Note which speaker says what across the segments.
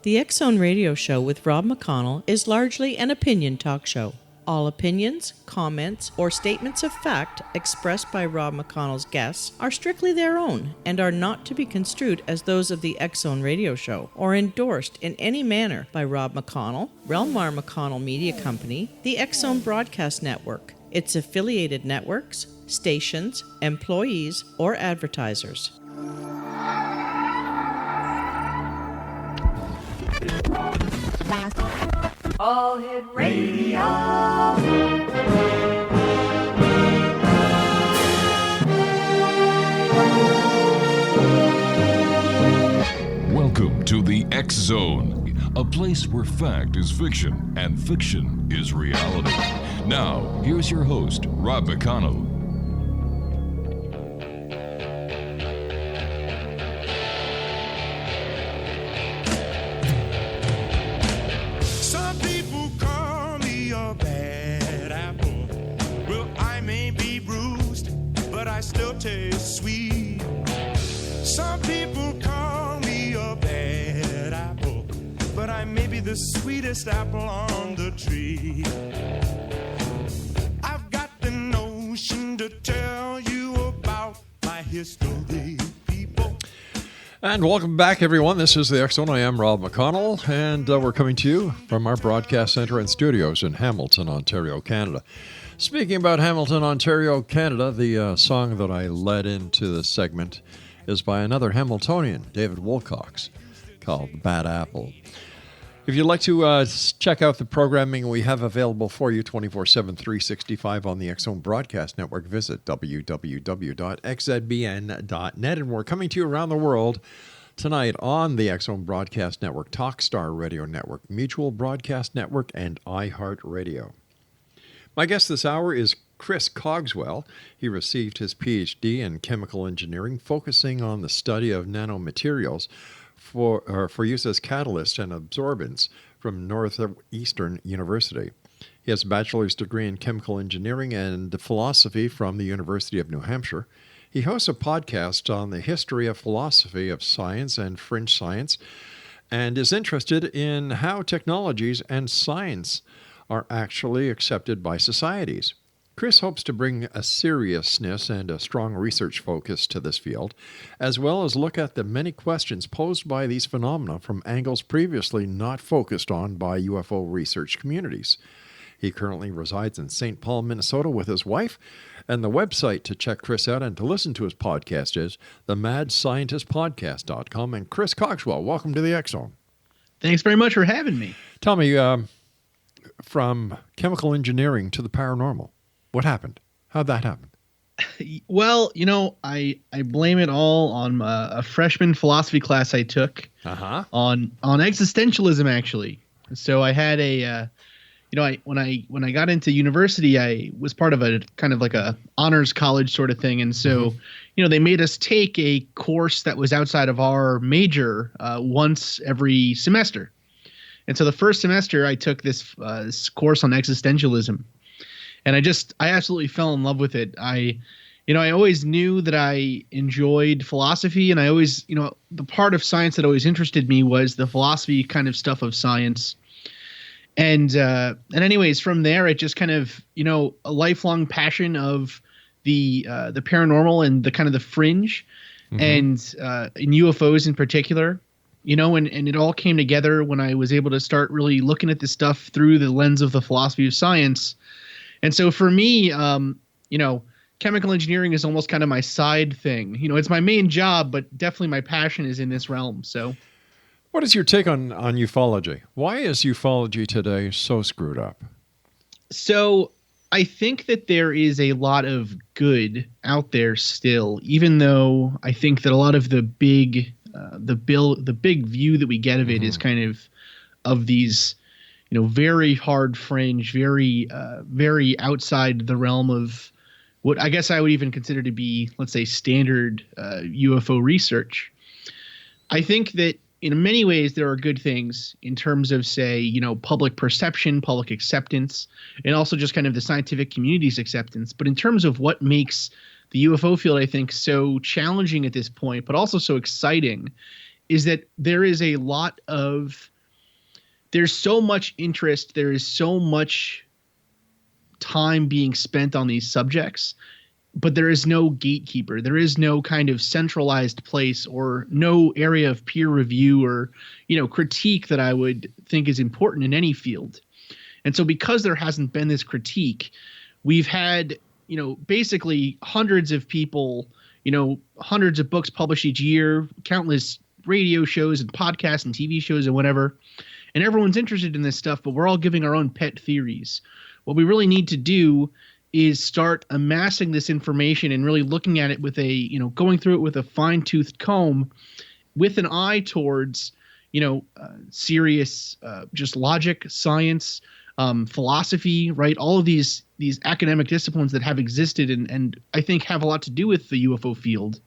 Speaker 1: The X Zone Radio Show with Rob McConnell is largely an opinion talk show. All opinions, comments, or statements of fact expressed by Rob McConnell's guests are strictly their own and are not to be construed as those of the X Zone Radio Show or endorsed in any manner by Rob McConnell, Relmar McConnell Media Company, the X Zone Broadcast Network, its affiliated networks, stations, employees, or advertisers.
Speaker 2: All Hit Radio.
Speaker 3: Welcome to the X Zone, a place where fact is fiction and fiction is reality. Now, here's your host, Rob McConnell.
Speaker 4: Still taste sweet. Some people call me a bad apple, but I may be the sweetest apple on the tree. I've got the notion to tell you about my history, people.
Speaker 5: And welcome back, everyone. This is the X Zone. I am Rob McConnell, and we're coming to you from our broadcast center and studios in Hamilton, Ontario, Canada. Speaking about Hamilton, Ontario, Canada, the song that I led into this segment is by another Hamiltonian, David Wilcox, called Bad Apple. If you'd like to check out the programming we have available for you 24/7, 365 on the X Zone Broadcast Network, visit www.xzbn.net. And we're coming to you around the world tonight on the X Zone Broadcast Network, Talkstar Radio Network, Mutual Broadcast Network, and iHeartRadio. My guest this hour is Chris COGSWELL. He received his PhD in chemical engineering, focusing on the study of nanomaterials for use as catalysts and adsorbents from Northeastern University. He has a bachelor's degree in chemical engineering and philosophy from the University of New Hampshire. He hosts a podcast on the history of philosophy of science and fringe science, and is interested in how technologies and science are actually accepted by societies. Chris hopes to bring a seriousness and a strong research focus to this field, as well as look at the many questions posed by these phenomena from angles previously not focused on by UFO research communities. He currently resides in St. Paul, Minnesota with his wife, and the website to check Chris out and to listen to his podcast is themadscientistpodcast.com. And Chris COGSWELL, welcome to the X Zone.
Speaker 6: Thanks very much for having me.
Speaker 5: Tell me, from chemical engineering to the paranormal, what happened? How'd that happen?
Speaker 6: Well, I blame it all on a freshman philosophy class I took on existentialism, actually. So I had when I got into university, I was part of a kind of like a honors college sort of thing. And so, they made us take a course that was outside of our major once every semester. And so the first semester I took this course on existentialism, and I absolutely fell in love with it. I always knew that I enjoyed philosophy, and I always, the part of science that always interested me was the philosophy kind of stuff of science. And anyways, from there, it just kind of, a lifelong passion of the paranormal and the kind of the fringe, and in UFOs in particular. And it all came together when I was able to start really looking at this stuff through the lens of the philosophy of science. And so for me, chemical engineering is almost kind of my side thing. It's my main job, but definitely my passion is in this realm. So
Speaker 5: what is your take on ufology? Why is ufology today so screwed up?
Speaker 6: So I think that there is a lot of good out there still, even though I think that a lot of the big view that we get of it is kind of these, very hard fringe, very outside the realm of what I guess I would even consider to be, let's say, standard UFO research. I think that in many ways there are good things in terms of, say, public perception, public acceptance, and also just kind of the scientific community's acceptance. But in terms of what makes the UFO field, I think, so challenging at this point, but also so exciting, is that there's so much interest, there is so much time being spent on these subjects, but there is no gatekeeper. There is no kind of centralized place or no area of peer review or, critique that I would think is important in any field. And so because there hasn't been this critique, we've had, basically hundreds of people, hundreds of books published each year, countless radio shows and podcasts and TV shows and whatever. And everyone's interested in this stuff, but we're all giving our own pet theories. What we really need to do is start amassing this information and really looking at it with going through it with a fine-toothed comb with an eye towards, serious, just logic, science, philosophy, right? All of these academic disciplines that have existed and I think have a lot to do with the UFO field.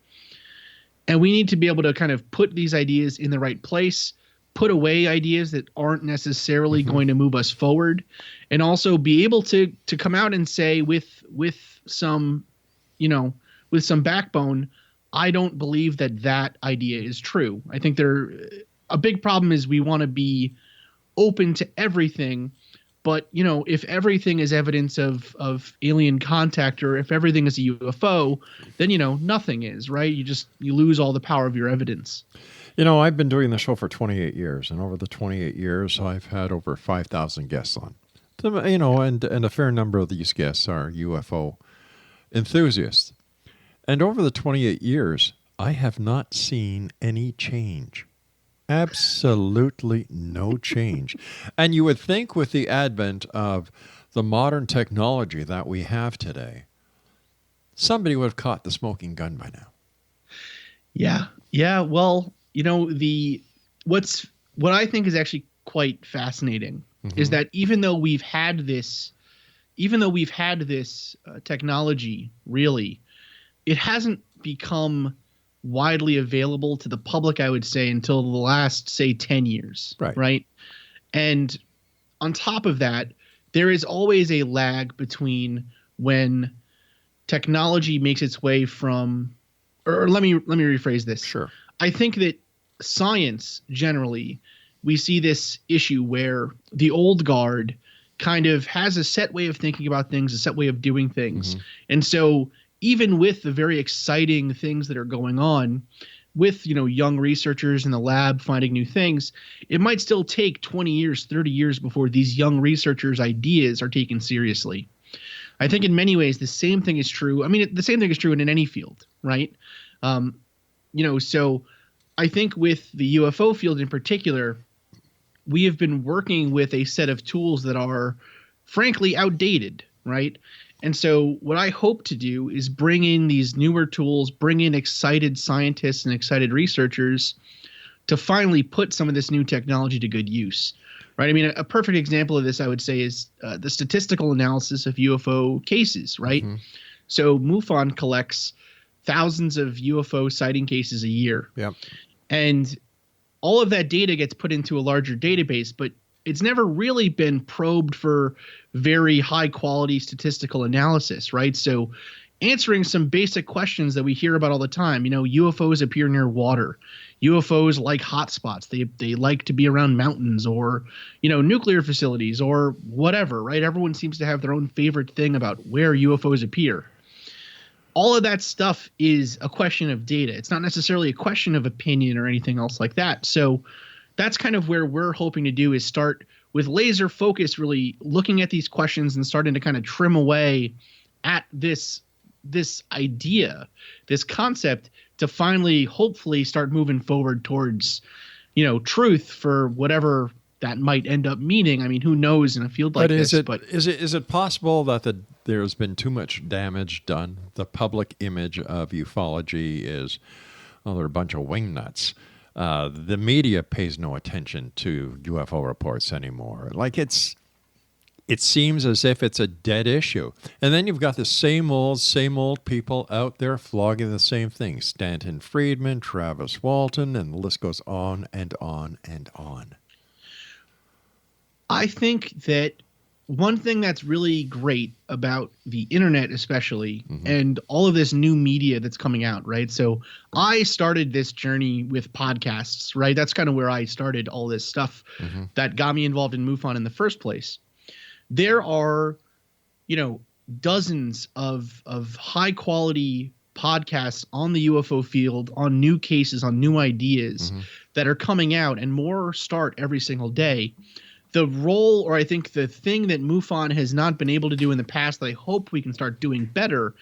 Speaker 6: And we need to be able to kind of put these ideas in the right place, put away ideas that aren't necessarily going to move us forward, and also be able to come out and say with some backbone, I don't believe that idea is true. I think a big problem is we want to be open to everything, but if everything is evidence of alien contact, or if everything is a UFO, then nothing is, right? You lose all the power of your evidence.
Speaker 5: I've been doing the show for 28 years, and over the 28 years, I've had over 5,000 guests on. And a fair number of these guests are UFO enthusiasts. And over the 28 years, I have not seen any change. Absolutely no change. And you would think with the advent of the modern technology that we have today, somebody would have caught the smoking gun by now.
Speaker 6: Yeah. Well, what I think is actually quite fascinating is that even though we've had this technology, really, it hasn't become widely available to the public, I would say, until the last, say, 10 years. Right. And on top of that, there is always a lag between when technology makes its way from, or let me rephrase this.
Speaker 5: Sure.
Speaker 6: I think that science generally, we see this issue where the old guard kind of has a set way of thinking about things, a set way of doing things. And so even with the very exciting things that are going on with, young researchers in the lab finding new things, it might still take 20 years, 30 years before these young researchers' ideas are taken seriously. I think in many ways the same thing is true. I mean, the same thing is true in any field, right? So I think with the UFO field in particular, we have been working with a set of tools that are frankly outdated, right? And so what I hope to do is bring in these newer tools, bring in excited scientists and excited researchers to finally put some of this new technology to good use, right? I mean, a perfect example of this, I would say, is the statistical analysis of UFO cases, right? So MUFON collects thousands of UFO sighting cases a year.
Speaker 5: Yep.
Speaker 6: And all of that data gets put into a larger database, but it's never really been probed for very high quality statistical analysis, right? So answering some basic questions that we hear about all the time, UFOs appear near water. UFOs like hotspots. They like to be around mountains or, nuclear facilities or whatever, right? Everyone seems to have their own favorite thing about where UFOs appear. All of that stuff is a question of data. It's not necessarily a question of opinion or anything else like that. So that's kind of where we're hoping to do is start with laser focus, really looking at these questions and starting to kind of trim away at this idea, this concept, to finally, hopefully, start moving forward towards, truth for whatever that might end up meaning. I mean, who knows in a field like this?
Speaker 5: But is it possible that there's been too much damage done? The public image of ufology is, they're a bunch of wingnuts. The media pays no attention to UFO reports anymore. Like it seems as if it's a dead issue. And then you've got the same old people out there flogging the same thing. Stanton Friedman, Travis Walton, and the list goes on and on and on.
Speaker 6: I think that one thing that's really great about the internet, especially, and all of this new media that's coming out, right? So I started this journey with podcasts, right? That's kind of where I started all this stuff that got me involved in MUFON in the first place. There are, dozens of high quality podcasts on the UFO field, on new cases, on new ideas that are coming out, and more start every single day. The role, or I think the thing that MUFON has not been able to do in the past that I hope we can start doing better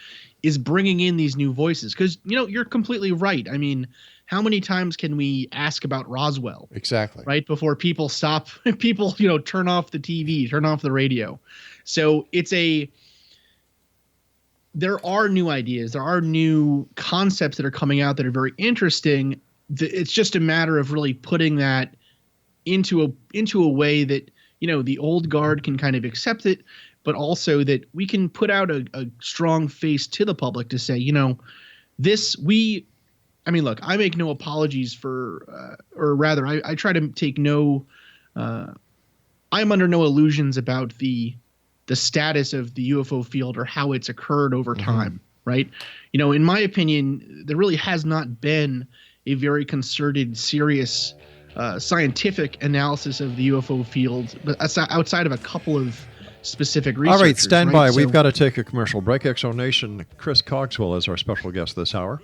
Speaker 6: is bringing in these new voices. Because, you're completely right. I mean, how many times can we ask about Roswell?
Speaker 5: Exactly.
Speaker 6: Right? Before people stop, turn off the TV, turn off the radio. So there are new ideas. There are new concepts that are coming out that are very interesting. It's just a matter of really putting that into a way that the old guard can kind of accept it, but also that we can put out a strong face to the public to say, look, I make no apologies for, or rather, I try to take no, I'm under no illusions about the status of the UFO field or how it's occurred over time, right? In my opinion, there really has not been a very concerted, serious scientific analysis of the UFO field, but outside of a couple of specific researchers.
Speaker 5: All right, stand by.
Speaker 6: So,
Speaker 5: we've got to take a commercial break. Exo Nation, Chris COGSWELL is our special guest this hour.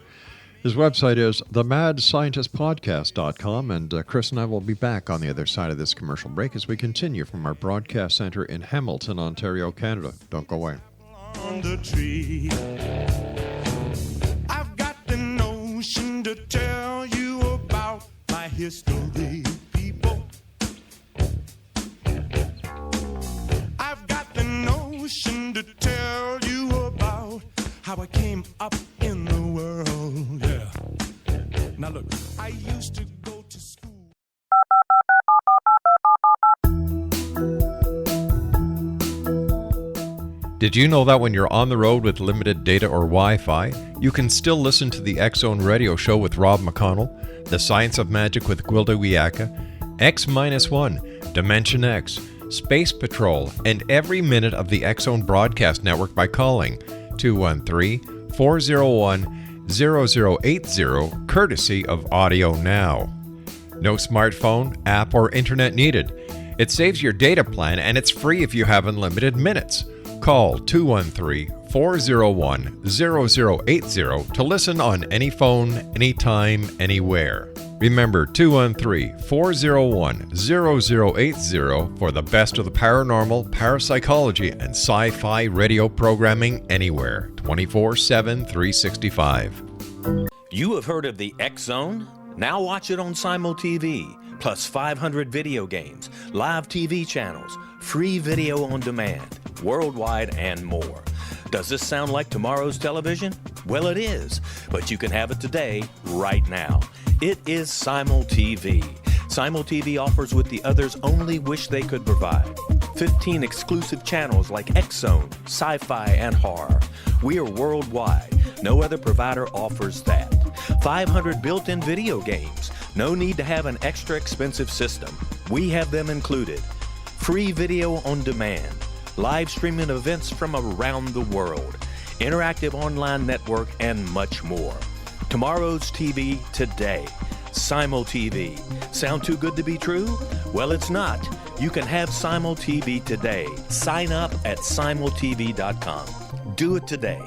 Speaker 5: His website is themadscientistpodcast.com, and Chris and I will be back on the other side of this commercial break as we continue from our broadcast center in Hamilton, Ontario, Canada. Don't go away.
Speaker 4: On the tree, I've got the notion to tell you about my history, people. I've got the notion to tell you about how I came up in the world. Yeah. Now look, I used to go to school.
Speaker 5: Did you know that when you're on the road with limited data or Wi-Fi, you can still listen to the X-Zone radio show with Rob McConnell, The Science of Magic with Gwilda Wiyaka, X-1, Dimension X, Space Patrol, and every minute of the X-Zone broadcast network by calling 213-401-0080, courtesy of Audio Now. No smartphone, app, or internet needed. It saves your data plan, and it's free if you have unlimited minutes. Call 213-401-0080 to listen on any phone, anytime, anywhere. Remember 213-401-0080 for the best of the paranormal, parapsychology, and sci-fi radio programming anywhere, 24/7, 365.
Speaker 7: You have heard of the X-Zone? Now watch it on Simul TV, plus 500 video games, live TV channels, free video on demand, worldwide, and more. Does this sound like tomorrow's television? Well, it is, but you can have it today, right now. It is Simul TV. Simul TV offers what the others only wish they could provide. 15 exclusive channels like X-Zone, Sci-Fi, and Horror. We are worldwide. No other provider offers that. 500 built-in video games. No need to have an extra expensive system. We have them included. Free video on demand. Live streaming events from around the world. Interactive online network, and much more. Tomorrow's TV today. Simul TV. Sound too good to be true? Well, it's not. You can have Simul TV today. Sign up at simultv.com. Do it today.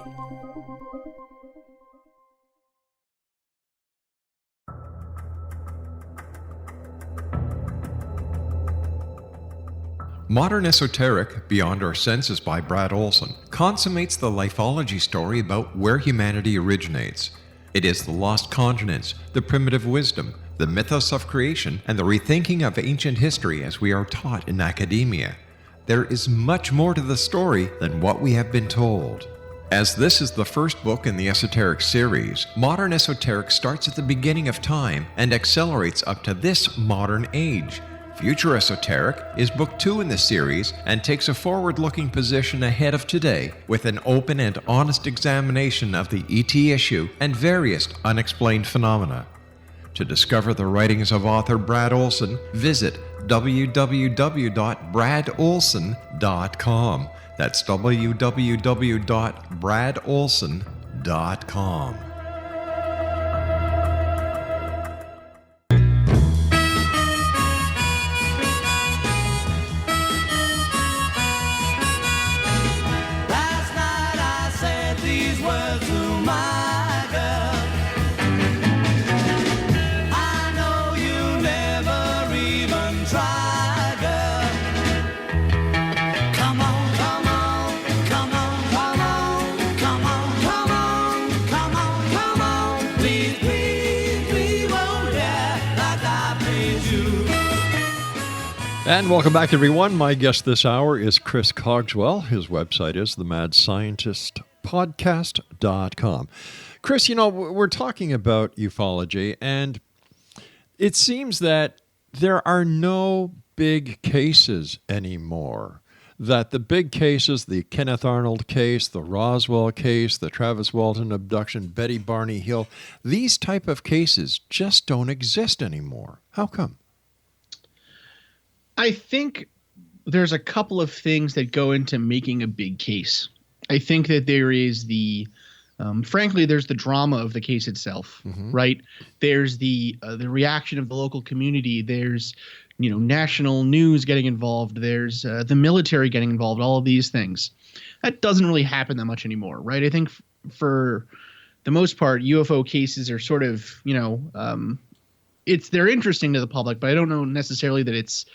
Speaker 5: Modern Esoteric, Beyond Our Senses by Brad Olson, consummates the lifology story about where humanity originates. It is the lost continents, the primitive wisdom, the mythos of creation, and the rethinking of ancient history as we are taught in academia. There is much more to the story than what we have been told. As this is the first book in the Esoteric series, Modern Esoteric starts at the beginning of time and accelerates up to this modern age. Future Esoteric is book 2 in the series and takes a forward-looking position ahead of today with an open and honest examination of the ET issue and various unexplained phenomena. To discover the writings of author Brad Olson, visit www.bradolson.com. That's www.bradolson.com.
Speaker 4: Last night I said these words to my girl. I know you never even try, girl. Come on, come on, come on, come on, come on, come on, come on, come on. Please, please, please, won't act like I please you.
Speaker 5: And welcome back, everyone. My guest this hour is Chris Cogswell. His website is themadscientistpodcast.com. Chris, you know, we're talking about ufology, and it seems that there are no big cases anymore. That the big cases, the Kenneth Arnold case, the Roswell case, the Travis Walton abduction, Betty Barney Hill, these type of cases just don't exist anymore. How come?
Speaker 6: I think there's a couple of things that go into making a big case. I think that there is frankly, there's the drama of the case itself, right? There's the reaction of the local community. There's, national news getting involved. There's the military getting involved. All of these things. That doesn't really happen that much anymore, right? I think for the most part, UFO cases are sort of, they're interesting to the public, but I don't know necessarily that it's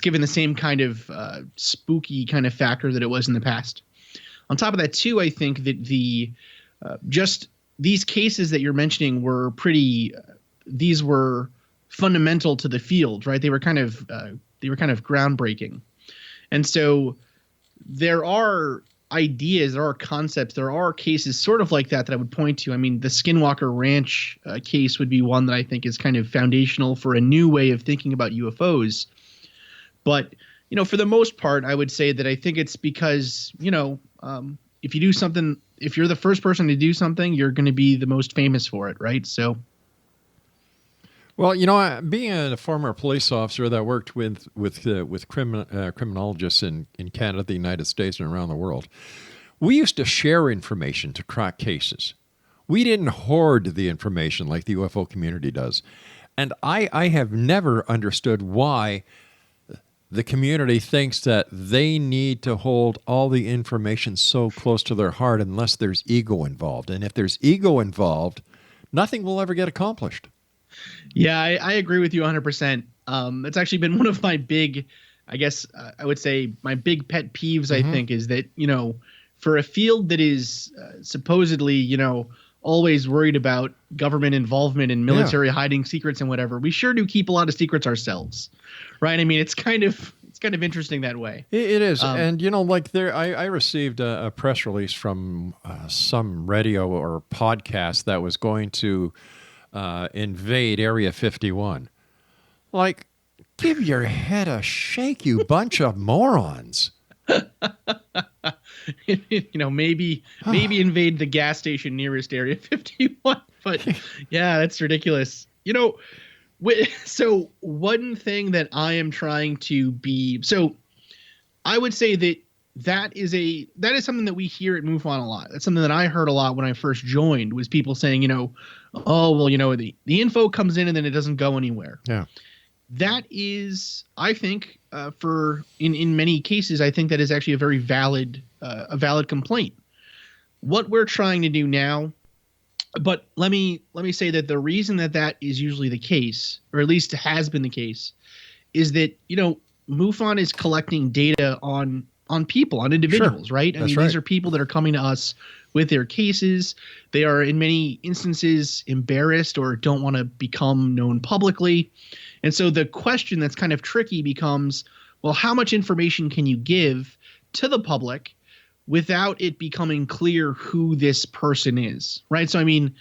Speaker 6: given the same kind of spooky kind of factor that it was in the past. On top of that, too, I think that just these cases that you're mentioning were these were fundamental to the field, right? They were kind of groundbreaking. And so there are ideas, there are concepts, there are cases sort of like that I would point to. I mean, the Skinwalker Ranch case would be one that I think is kind of foundational for a new way of thinking about UFOs. But, for the most part, I would say that I think it's because, if you do something, if you're the first person to do something, you're going to be the most famous for it, right? So,
Speaker 5: well, being a former police officer that worked with criminologists in Canada, the United States, and around the world, we used to share information to crack cases. We didn't hoard the information like the UFO community does. And I have never understood why the community thinks that they need to hold all the information so close to their heart unless there's ego involved. And if there's ego involved, nothing will ever get accomplished.
Speaker 6: Yeah, I agree with you 100%. It's actually been one of my big, I guess I would say my big pet peeves, I think, is that, for a field that is supposedly, always worried about government involvement and military hiding secrets and whatever, we sure do keep a lot of secrets ourselves. Right. I mean, it's kind of interesting that way.
Speaker 5: It is. And, I received a press release from some radio or podcast that was going to invade Area 51. Like, give your head a shake, you bunch of morons.
Speaker 6: Maybe invade the gas station nearest Area 51. But yeah, that's ridiculous. So one thing that I am trying to be, so I would say that is something that we hear at MUFON a lot. That's something that I heard a lot when I first joined, was people saying, the info comes in and then it doesn't go anywhere.
Speaker 5: Yeah.
Speaker 6: That is, I think, in many cases, I think that is actually a very valid complaint. What we're trying to do now, but let me say that the reason that is usually the case, or at least has been the case, is that MUFON is collecting data on people, on individuals, right? I mean, these are people that are coming to us with their cases. They are in many instances embarrassed or don't want to become known publicly. And so the question that's kind of tricky becomes, well, how much information can you give to the public without it becoming clear who this person is, right? So, I mean,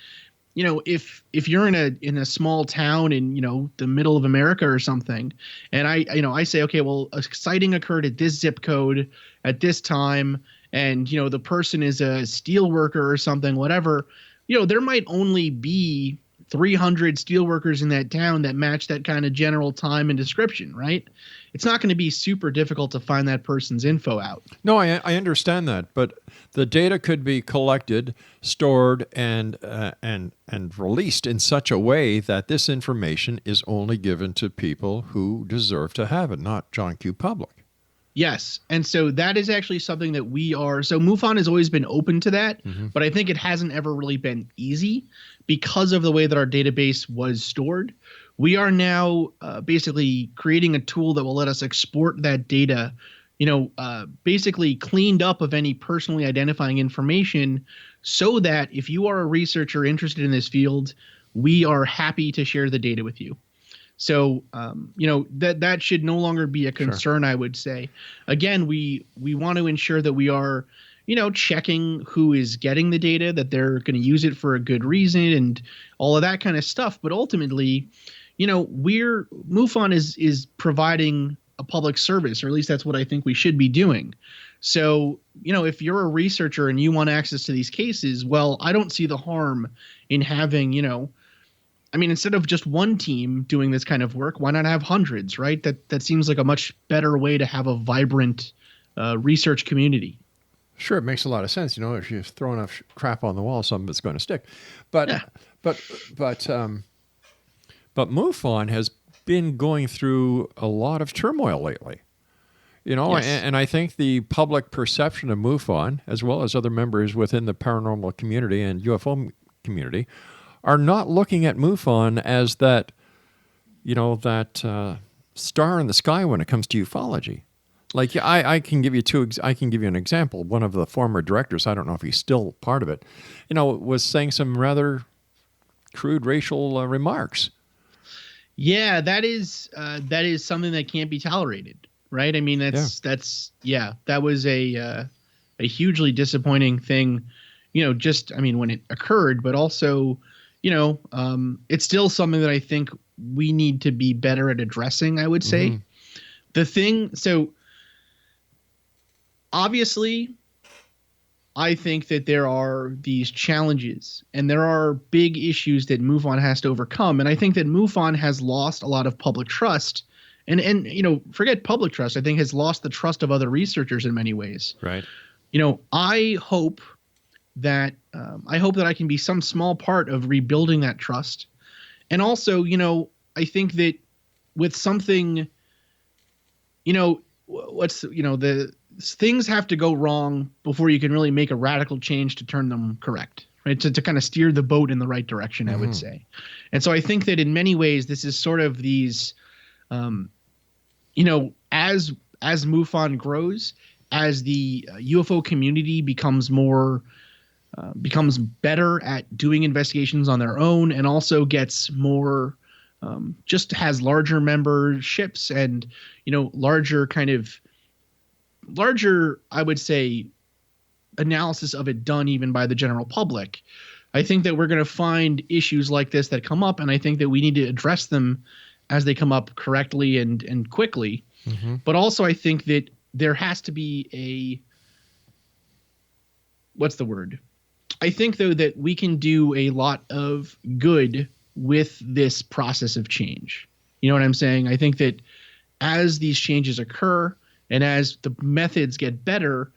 Speaker 6: if you're in a small town in, the middle of America or something, and I say, okay, well, a sighting occurred at this zip code at this time, and, the person is a steel worker or something, whatever, there might only be 300 steelworkers in that town that match that kind of general time and description, right? It's not going to be super difficult to find that person's info out.
Speaker 5: No, I understand that, but the data could be collected, stored, and released in such a way that this information is only given to people who deserve to have it, not John Q. Public.
Speaker 6: Yes, and so that is actually something that we are. So MUFON has always been open to that, but I think it hasn't ever really been easy because of the way that our database was stored. We are now basically creating a tool that will let us export that data, basically cleaned up of any personally identifying information, so that if you are a researcher interested in this field, we are happy to share the data with you. So, that should no longer be a concern, sure. I would say. Again, we want to ensure that we are, checking who is getting the data, that they're going to use it for a good reason and all of that kind of stuff. But ultimately, MUFON is providing a public service, or at least that's what I think we should be doing. So, if you're a researcher and you want access to these cases, well, I don't see the harm in having, instead of just one team doing this kind of work, why not have hundreds, right? That seems like a much better way to have a vibrant research community.
Speaker 5: Sure, it makes a lot of sense. If you throw enough crap on the wall, some of it's going to stick. But MUFON has been going through a lot of turmoil lately. Yes. And I think the public perception of MUFON, as well as other members within the paranormal community and UFO community, are not looking at MUFON as that star in the sky when it comes to ufology. Like I can give you an example. One of the former directors, I don't know if he's still part of it, was saying some rather crude racial remarks.
Speaker 6: Yeah, that is something that can't be tolerated, right? That was a hugely disappointing thing, when it occurred, but also, it's still something that I think we need to be better at addressing, I would say. So obviously, I think that there are these challenges and there are big issues that MUFON has to overcome. And I think that MUFON has lost a lot of public trust and forget public trust. I think has lost the trust of other researchers in many ways.
Speaker 5: Right.
Speaker 6: I hope that I can be some small part of rebuilding that trust. And also, I think that with something, the things have to go wrong before you can really make a radical change to turn them correct, right? To kind of steer the boat in the right direction, I would say. And so I think that in many ways, this is sort of these, as MUFON grows, as the UFO community becomes better at doing investigations on their own, and also gets more, just has larger memberships and, larger, I would say, analysis of it done even by the general public. I think that we're going to find issues like this that come up, and I think that we need to address them as they come up correctly and quickly. But also I think that there has to be I think, though, that we can do a lot of good with this process of change. You know what I'm saying? I think that as these changes occur and as the methods get better,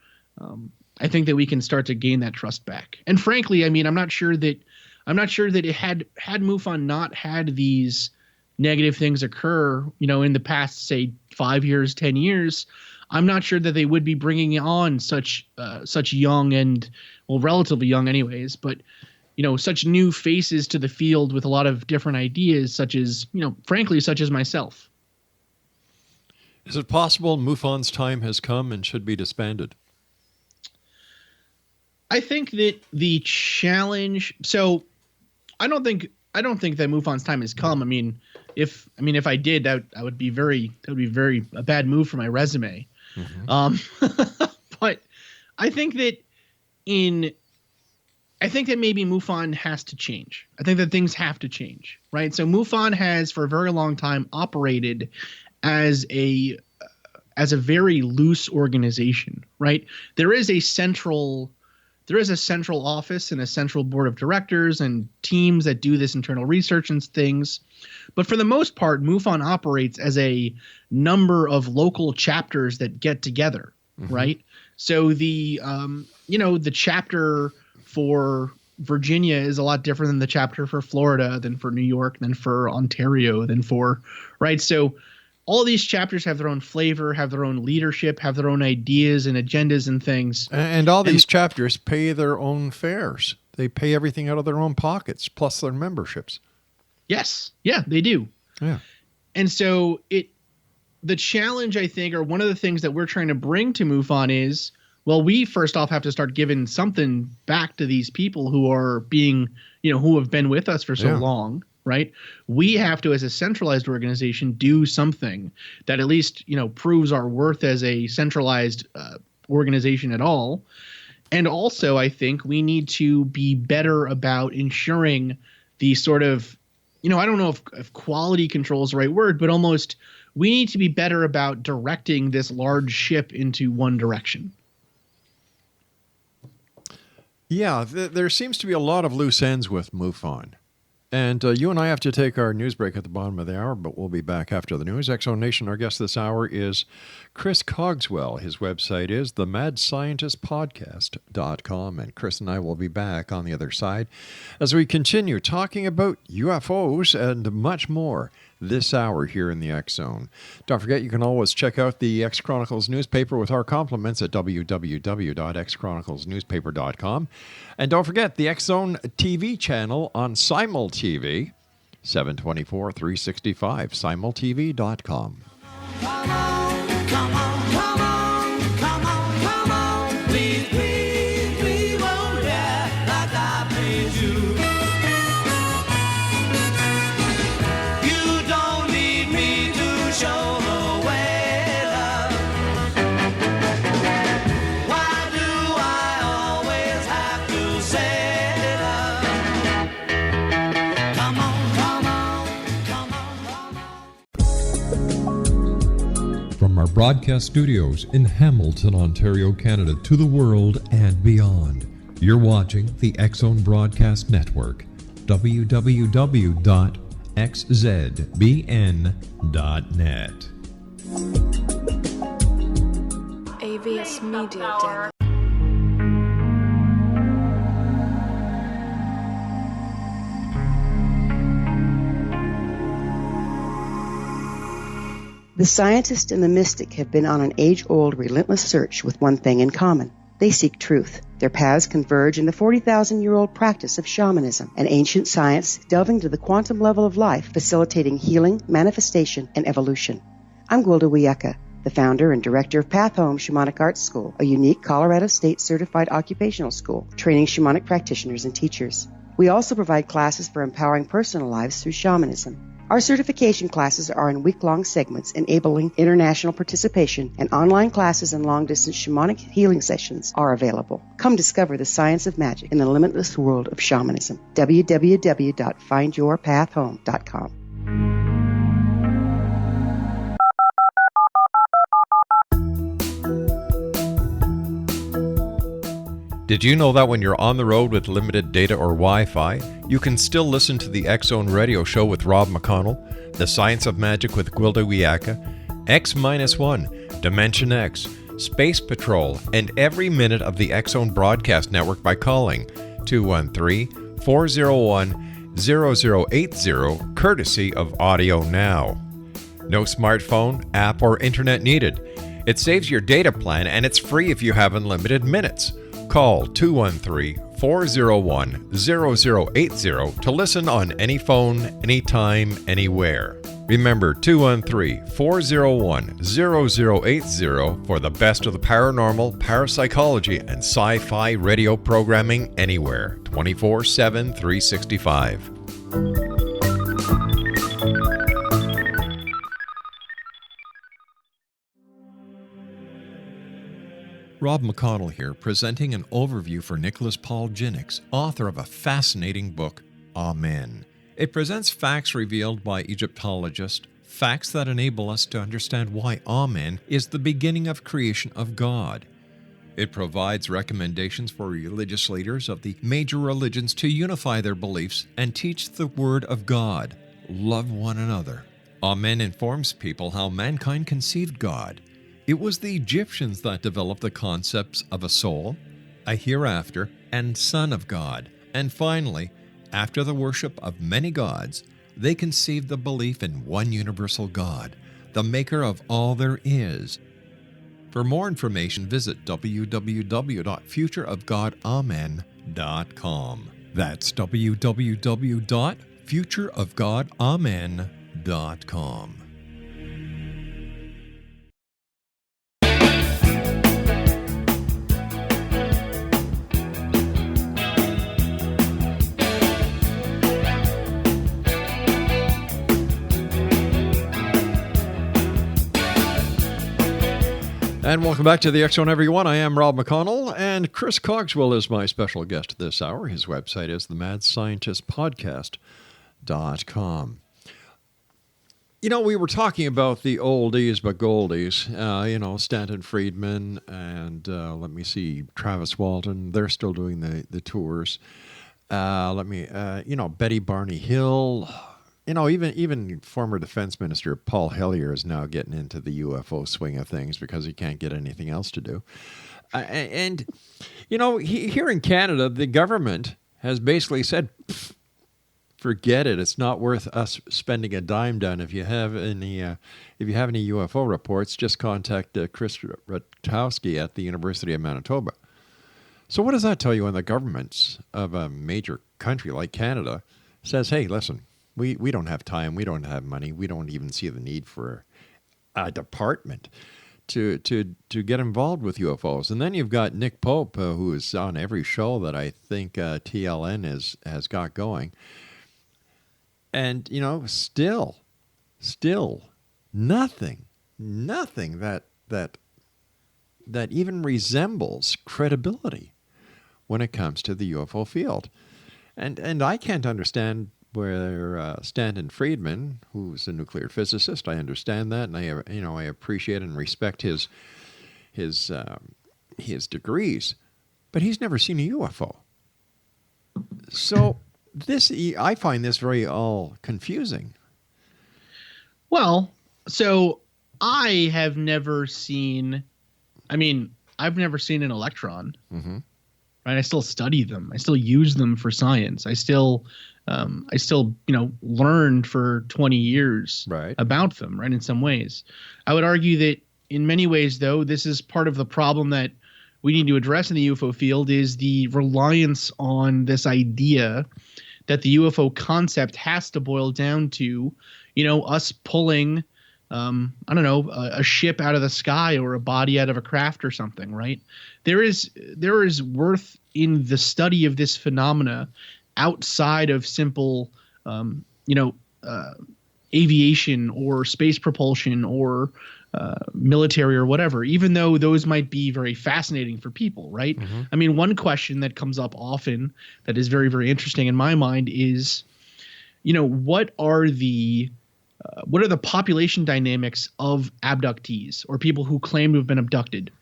Speaker 6: I think that we can start to gain that trust back. And frankly, I'm not sure that it had MUFON not had these negative things occur, in the past, say 5 years, 10 years, I'm not sure that they would be bringing on such young and, well, relatively young anyways, but, such new faces to the field with a lot of different ideas, such as myself.
Speaker 5: Is it possible MUFON's time has come and should be disbanded?
Speaker 6: I think that the challenge. So, I don't think that MUFON's time has come. If I did, that would be very a bad move for my resume. But I think that maybe MUFON has to change. I think that things have to change, right? So MUFON has for a very long time operated as a very loose organization, right? There is a central there is a central office and a central board of directors and teams that do this internal research and things. But for the most part, MUFON operates as a number of local chapters that get together, right? So the chapter for Virginia is a lot different than the chapter for Florida, than for New York, than for Ontario, right? So all of these chapters have their own flavor, have their own leadership, have their own ideas and agendas and things.
Speaker 5: And all these chapters pay their own fares. They pay everything out of their own pockets, plus their memberships.
Speaker 6: Yes. Yeah, they do.
Speaker 5: Yeah.
Speaker 6: And so the challenge, I think, or one of the things that we're trying to bring to MUFON is, well, we first off have to start giving something back to these people who are being, who have been with us for so long, right? We have to, as a centralized organization, do something that at least, proves our worth as a centralized organization at all. And also, I think we need to be better about ensuring the sort of, I don't know if quality control is the right word, but almost we need to be better about directing this large ship into one direction.
Speaker 5: Yeah, there seems to be a lot of loose ends with MUFON. And you and I have to take our news break at the bottom of the hour, but we'll be back after the news. X-Zone Nation, our guest this hour is Chris Cogswell. His website is themadscientistpodcast.com. And Chris and I will be back on the other side as we continue talking about UFOs and much more this hour here in the X-Zone. Don't forget, you can always check out the X Chronicles newspaper with our compliments at www.xchroniclesnewspaper.com. And don't forget the X-Zone TV channel on Simul TV, 724, 365, simultv.com.
Speaker 4: Come on, come on, come on, come on, come on. Please, please, please, oh yeah, like I please you. You don't need me to show the way, love. Why do I always have to say love? Come on, come on, come on, come on.
Speaker 8: From our broadcast studios in Hamilton, Ontario, Canada, to the world and beyond, you're watching the X-Zone Broadcast Network, www.xzbn.net.
Speaker 9: AVS Media Demo.
Speaker 10: The scientist and the mystic have been on an age-old, relentless search with one thing in common. They seek truth. Their paths converge in the 40,000-year-old practice of shamanism, an ancient science delving to the quantum level of life, facilitating healing, manifestation, and evolution. I'm Gwilda Wiyaka, the founder and director of Path Home Shamanic Arts School, a unique Colorado State-certified occupational school training shamanic practitioners and teachers. We also provide classes for empowering personal lives through shamanism. Our certification classes are in week-long segments enabling international participation, and online classes and long-distance shamanic healing sessions are available. Come discover the science of magic in the limitless world of shamanism. www.findyourpathhome.com.
Speaker 5: Did you know that when you're on the road with limited data or Wi-Fi, you can still listen to the X-Zone Radio Show with Rob McConnell, The Science of Magic with Gwilda Wiyaka, X-1, Dimension X, Space Patrol, and every minute of the X-Zone Broadcast Network by calling 213-401-0080, courtesy of Audio Now. No smartphone, app, or internet needed. It saves your data plan, and it's free if you have unlimited minutes. Call 213-401-0080 to listen on any phone, anytime, anywhere. Remember 213-401-0080 for the best of the paranormal, parapsychology, and sci-fi radio programming anywhere, 24/7, 365. Rob McConnell here, presenting an overview for Nicholas Paul Jennings, author of a fascinating book, Amen. It presents facts revealed by Egyptologists, facts that enable us to understand why Amen is the beginning of creation of God. It provides recommendations for religious leaders of the major religions to unify their beliefs and teach the Word of God. Love one another. Amen informs people how mankind conceived God. It was the Egyptians that developed the concepts of a soul, a hereafter, and Son of God. And finally, after the worship of many gods, they conceived the belief in one universal God, the maker of all there is. For more information, visit www.futureofgodamen.com. That's www.futureofgodamen.com. And welcome back to the X Zone, everyone. I am Rob McConnell, and Chris COGSWELL is my special guest this hour. His website is themadscientistpodcast.com. You know, we were talking about the oldies but goldies, Stanton Friedman and, Travis Walton. They're still doing the tours. Betty Barney Hill. Even former Defense Minister Paul Hellyer is now getting into the UFO swing of things because he can't get anything else to do. Here in Canada, the government has basically said, forget it. It's not worth us spending a dime down. If you have any UFO reports, just contact Chris Rutowski at the University of Manitoba. So what does that tell you when the governments of a major country like Canada says, hey, listen, we don't have time, we don't have money, we don't even see the need for a department to get involved with UFOs. And then you've got Nick Pope, who is on every show that I think TLN has got going. And, still nothing that even resembles credibility when it comes to the UFO field. And I can't understand where Stanton Friedman, who's a nuclear physicist, I understand that, and I appreciate and respect his degrees, but he's never seen a UFO. So I find this very all confusing.
Speaker 6: Well, so I have never seen. I've never seen an electron. Mm-hmm. Right? I still study them. I still use them for science. I still learned for 20 years about them, right, in some ways. I would argue that in many ways, though, this is part of the problem that we need to address in the UFO field is the reliance on this idea that the UFO concept has to boil down to, us pulling, a ship out of the sky or a body out of a craft or something, right? There is worth in the study of this phenomena outside of simple, aviation or space propulsion or military or whatever, even though those might be very fascinating for people, right? Mm-hmm. One question that comes up often that is very, very interesting in my mind is, what are the population dynamics of abductees or people who claim to have been abducted,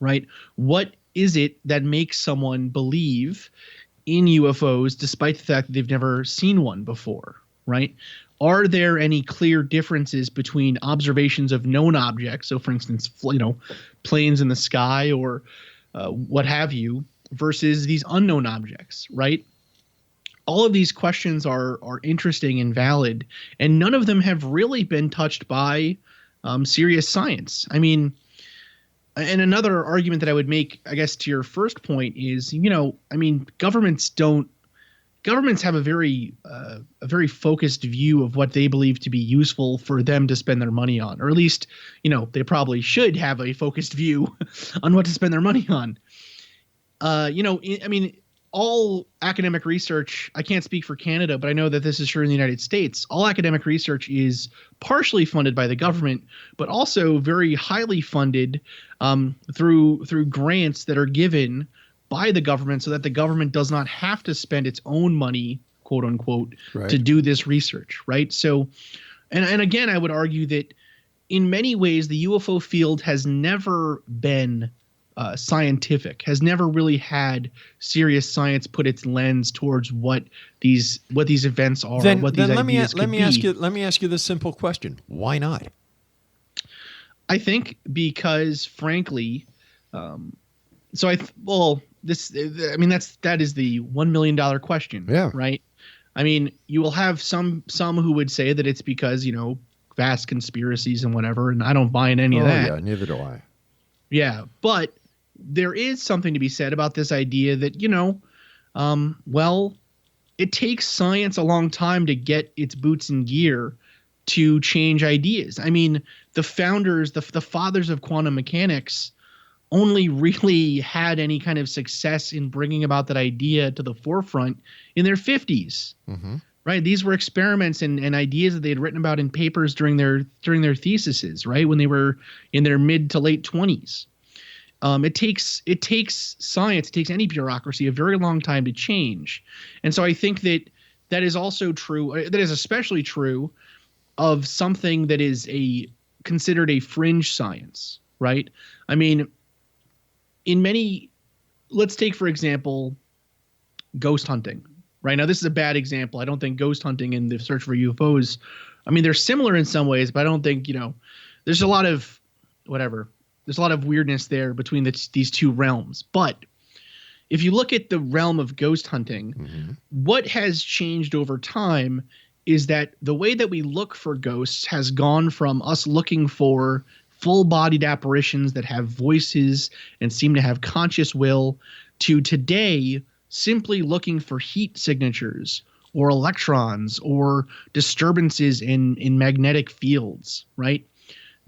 Speaker 6: right? What is it that makes someone believe in UFOs despite the fact that they've never seen one before, right? Are there any clear differences between observations of known objects, so for instance, planes in the sky or what have you, versus these unknown objects, right? All of these questions are interesting and valid, and none of them have really been touched by serious science. And another argument that I would make, I guess, to your first point is, governments have a very focused view of what they believe to be useful for them to spend their money on, or at least, they probably should have a focused view on what to spend their money on. All academic research, I can't speak for Canada, but I know that this is true in the United States. All academic research is partially funded by the government, but also very highly funded through grants that are given by the government so that the government does not have to spend its own money, quote unquote, to do this research, right? So, and again, I would argue that in many ways, the UFO field has never been scientific, has never really had serious science put its lens towards what these events are, what these ideas could be.
Speaker 5: Let me ask you this simple question: why not?
Speaker 6: I think because, frankly, that is the $1 million question.
Speaker 5: Yeah.
Speaker 6: Right. I mean, you will have some who would say that it's because, vast conspiracies and whatever, and I don't buy in any of that.
Speaker 5: Yeah, neither do I.
Speaker 6: Yeah, but there is something to be said about this idea that, it takes science a long time to get its boots in gear to change ideas. I mean, the founders, the fathers of quantum mechanics only really had any kind of success in bringing about that idea to the forefront in their 50s. Mm-hmm. Right. These were experiments and ideas that they had written about in papers during their theses, right, when they were in their mid to late 20s. It takes science, it takes any bureaucracy a very long time to change. And so I think that is also true. That is especially true of something that is considered a fringe science. Right. I mean, let's take, for example, ghost hunting. Right now, this is a bad example. I don't think ghost hunting and the search for UFOs, I mean, they're similar in some ways, but I don't think, there's a lot of weirdness there between these two realms. But if you look at the realm of ghost hunting, mm-hmm. what has changed over time is that the way that we look for ghosts has gone from us looking for full-bodied apparitions that have voices and seem to have conscious will to today simply looking for heat signatures or electrons or disturbances in magnetic fields, right?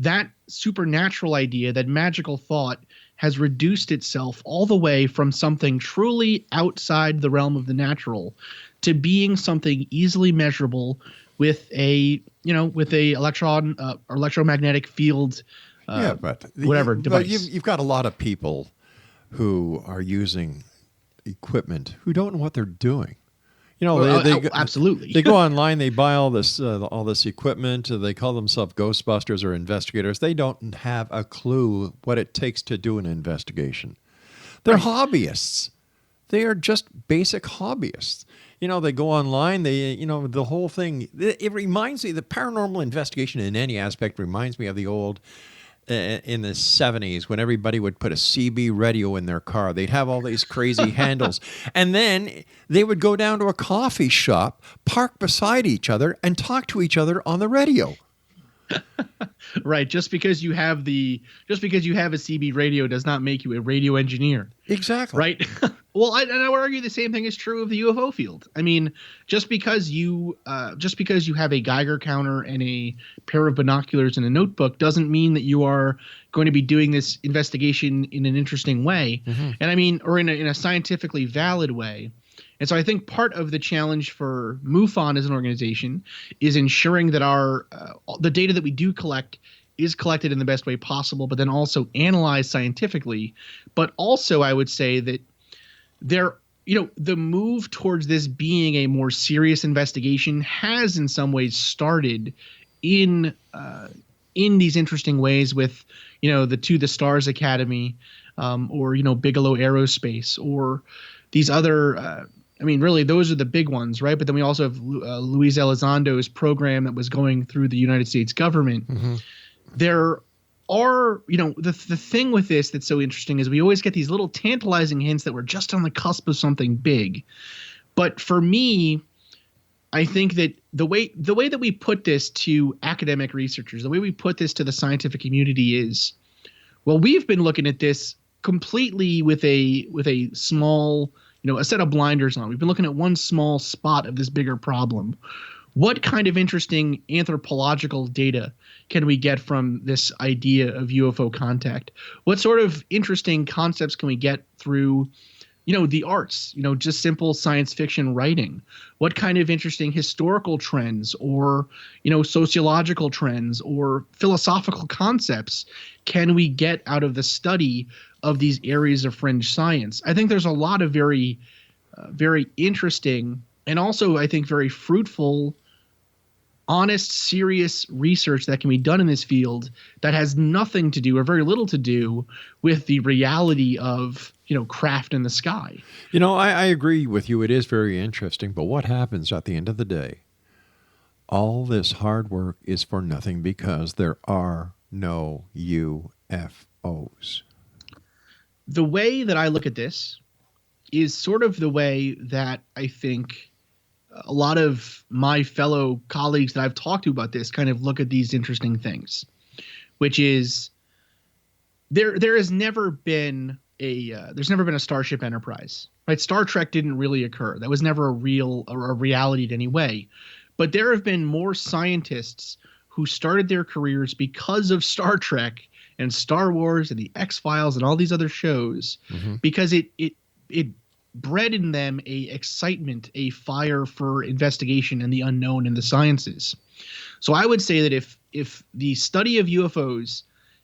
Speaker 6: That supernatural idea, that magical thought, has reduced itself all the way from something truly outside the realm of the natural to being something easily measurable with a electromagnetic field, device.
Speaker 5: But you've got a lot of people who are using equipment who don't know what they're doing.
Speaker 6: Absolutely.
Speaker 5: They go online, they buy all this equipment. They call themselves Ghostbusters or investigators. They don't have a clue what it takes to do an investigation. They're hobbyists. They are just basic hobbyists. They go online. The whole thing. It reminds me, the paranormal investigation in any aspect reminds me of the old. In the 70s, when everybody would put a CB radio in their car, they'd have all these crazy handles. And then they would go down to a coffee shop, park beside each other, and talk to each other on the radio.
Speaker 6: Right. Just because you have a CB radio does not make you a radio engineer.
Speaker 5: Exactly.
Speaker 6: Right. Well, I would argue the same thing is true of the UFO field. I mean, just because you have a Geiger counter and a pair of binoculars and a notebook doesn't mean that you are going to be doing this investigation in an interesting way. Mm-hmm. And I mean, or in a scientifically valid way. And so I think part of the challenge for MUFON as an organization is ensuring that the data that we do collect is collected in the best way possible, but then also analyzed scientifically. But also, I would say that the move towards this being a more serious investigation has in some ways started in these interesting ways with, the To the Stars Academy, or, Bigelow Aerospace, or these other, really, those are the big ones, right? But then we also have Luis Elizondo's program that was going through the United States government. Mm-hmm. There are, the thing with this that's so interesting is we always get these little tantalizing hints that we're just on the cusp of something big. But for me, I think that the way that we put this to academic researchers, the way we put this to the scientific community is, well, we've been looking at this completely with a small, a set of blinders on. We've been looking at one small spot of this bigger problem. What kind of interesting anthropological data can we get from this idea of UFO contact? What sort of interesting concepts can we get through, the arts, just simple science fiction writing? What kind of interesting historical trends or, sociological trends or philosophical concepts can we get out of the study of these areas of fringe science? I think there's a lot of very, very interesting and also, I think, very fruitful honest, serious research that can be done in this field that has nothing to do or very little to do with the reality of, craft in the sky.
Speaker 5: I agree with you. It is very interesting. But what happens at the end of the day? All this hard work is for nothing because there are no UFOs.
Speaker 6: The way that I look at this is sort of the way that I think a lot of my fellow colleagues that I've talked to about this kind of look at these interesting things, which is there has never been there's never been a Starship Enterprise, right? Star Trek didn't really occur. That was never a reality in any way. But there have been more scientists who started their careers because of Star Trek and Star Wars and the X-Files and all these other shows, because it bred in them a excitement, a fire for investigation and the unknown and the sciences. So I would say that if the study of UFOs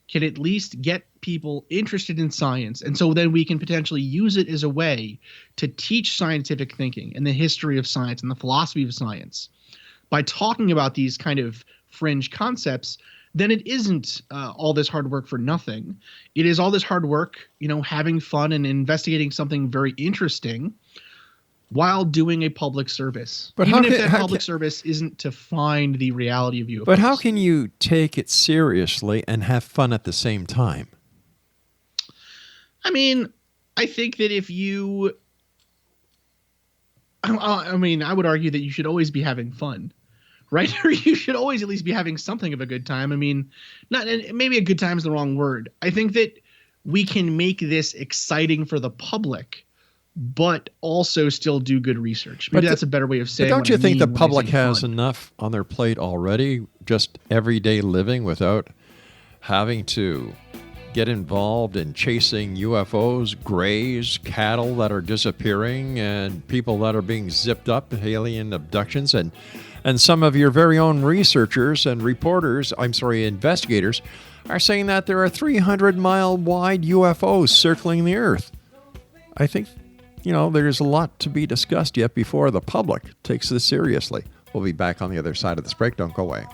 Speaker 6: can at least get people interested in science, and so then we can potentially use it as a way to teach scientific thinking and the history of science and the philosophy of science by talking about these kind of fringe concepts, then it isn't all this hard work for nothing. It is all this hard work, having fun and investigating something very interesting while doing a public service. But even if that public service isn't to find the reality of UFOs.
Speaker 5: But how can you take it seriously and have fun at the same time?
Speaker 6: I mean, I think that if you... I would argue that you should always be having fun. Right? Or you should always at least be having something of a good time. I mean, maybe a good time is the wrong word. I think that we can make this exciting for the public, but also still do good research. Maybe that's a better way of saying it.
Speaker 5: Don't you think the public has enough on their plate already, just everyday living, without having to get involved in chasing UFOs, grays, cattle that are disappearing, and people that are being zipped up, alien abductions, and some of your very own researchers and investigators are saying that there are 300-mile wide UFOs circling the Earth. I think, there's a lot to be discussed yet before the public takes this seriously. We'll be back on the other side of this break. Don't go away.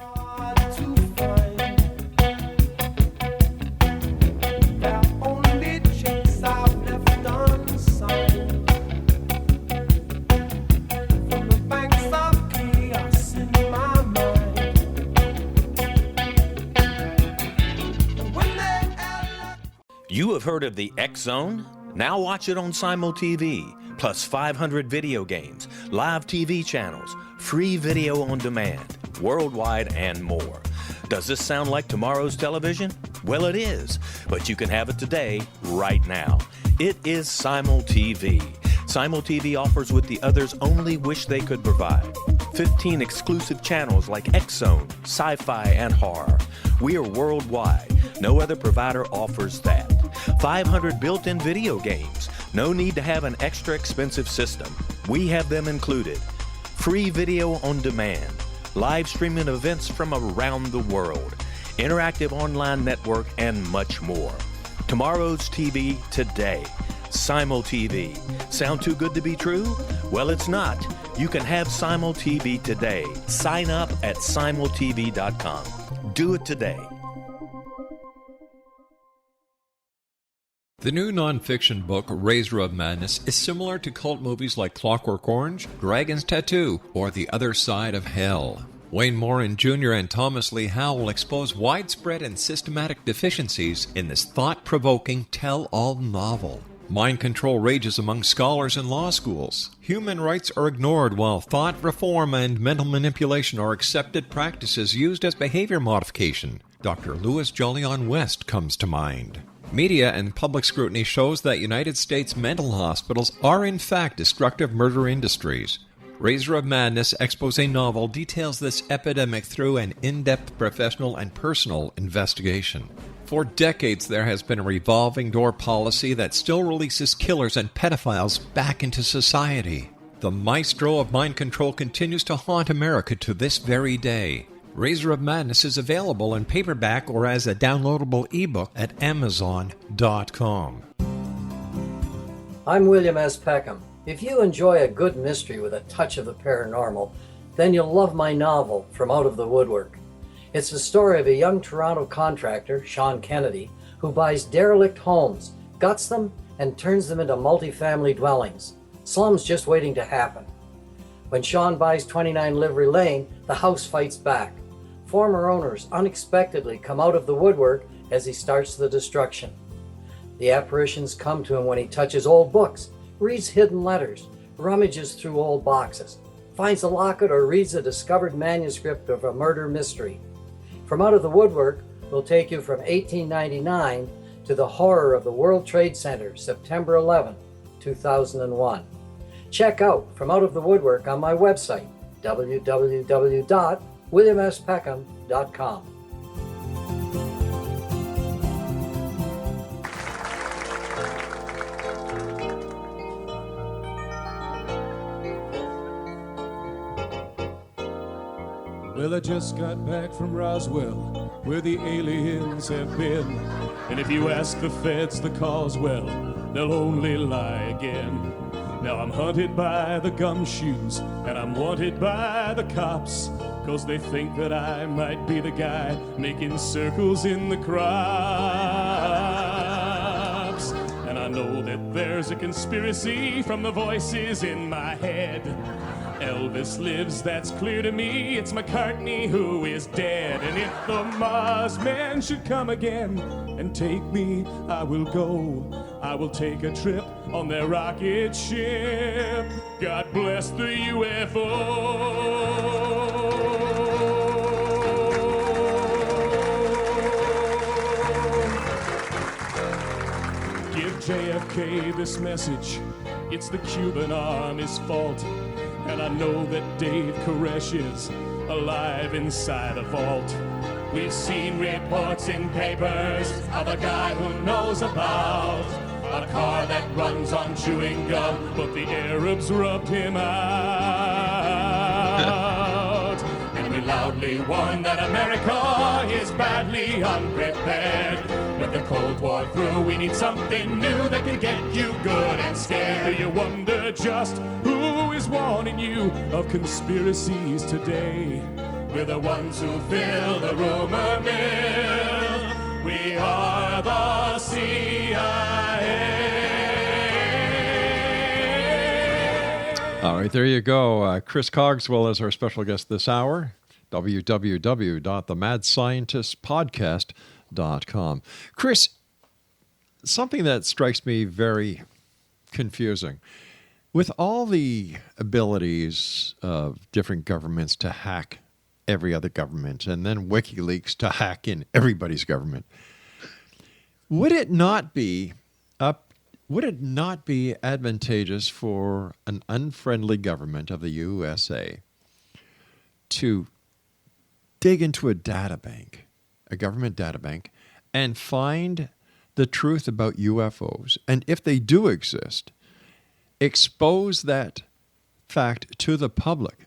Speaker 7: You have heard of the X Zone? Now watch it on Simul TV, plus 500 video games, live TV channels, free video on demand, worldwide, and more. Does this sound like tomorrow's television? Well, it is, but you can have it today, right now. It is Simul TV. Simul TV offers what the others only wish they could provide. 15 exclusive channels like X Zone, sci-fi, and horror. We are worldwide. No other provider offers that. 500 built-in video games. No need to have an extra expensive system. We have them included. Free video on demand. Live streaming events from around the world. Interactive online network, and much more. Tomorrow's TV today. Simul TV. Sound too good to be true? Well, it's not. You can have Simul TV today. Sign up at simultv.com. Do it today.
Speaker 8: The new nonfiction book, Razor of Madness, is similar to cult movies like Clockwork Orange, Dragon's Tattoo, or The Other Side of Hell. Wayne Morin Jr. and Thomas Lee Howell expose widespread and systematic deficiencies in this thought-provoking tell-all novel. Mind control rages among scholars in law schools. Human rights are ignored while thought reform and mental manipulation are accepted practices used as behavior modification. Dr. Louis Jolyon West comes to mind. Media and public scrutiny shows that United States mental hospitals are in fact destructive murder industries. Razor of Madness expose novel details this epidemic through an in-depth professional and personal investigation. For decades, there has been a revolving door policy that still releases killers and pedophiles back into society. The maestro of mind control continues to haunt America to this very day. Razor of Madness is available in paperback or as a downloadable ebook at Amazon.com.
Speaker 11: I'm William S. Peckham. If you enjoy a good mystery with a touch of the paranormal, then you'll love my novel, From Out of the Woodwork. It's the story of a young Toronto contractor, Sean Kennedy, who buys derelict homes, guts them, and turns them into multifamily dwellings. Slums just waiting to happen. When Sean buys 29 Livery Lane, the house fights back. Former owners unexpectedly come out of the woodwork as he starts the destruction. The apparitions come to him when he touches old books, reads hidden letters, rummages through old boxes, finds a locket, or reads a discovered manuscript of a murder mystery. From Out of the Woodwork will take you from 1899 to the horror of the World Trade Center, September 11, 2001. Check out From Out of the Woodwork on my website, www.williamspeckham.com.
Speaker 12: Well, I just got back from Roswell, where the aliens have been. And if you ask the feds the cause, well, they'll only lie again. Now I'm hunted by the gumshoes, and I'm wanted by the cops, 'cause they think that I might be the guy making circles in the crops. And I know that there's a conspiracy from the voices in my head. Elvis lives, that's clear to me. It's McCartney who is dead. And if the Mars man should come again and take me, I will go. I will take a trip on their rocket ship. God bless the UFO. Give JFK this message. It's the Cuban Army's fault. And I know that Dave Koresh is alive inside a vault. We've seen reports in papers of a guy who knows about a car that runs on chewing gum, but the Arabs rubbed him out. And we loudly warn that America is badly unprepared. With the Cold War through, we need something new that can get you good and scared. Do you wonder just who is warning you of conspiracies today? We're the ones who fill the rumor mill. We are the CIA.
Speaker 5: All right, there you go. Chris Cogswell is our special guest this hour. www.themadscientistpodcast.com. Chris, something that strikes me very confusing. With all the abilities of different governments to hack every other government, and then WikiLeaks to hack in everybody's government, would it not be advantageous for an unfriendly government of the USA to dig into a databank, a government databank, and find the truth about UFOs, and if they do exist, expose that fact to the public?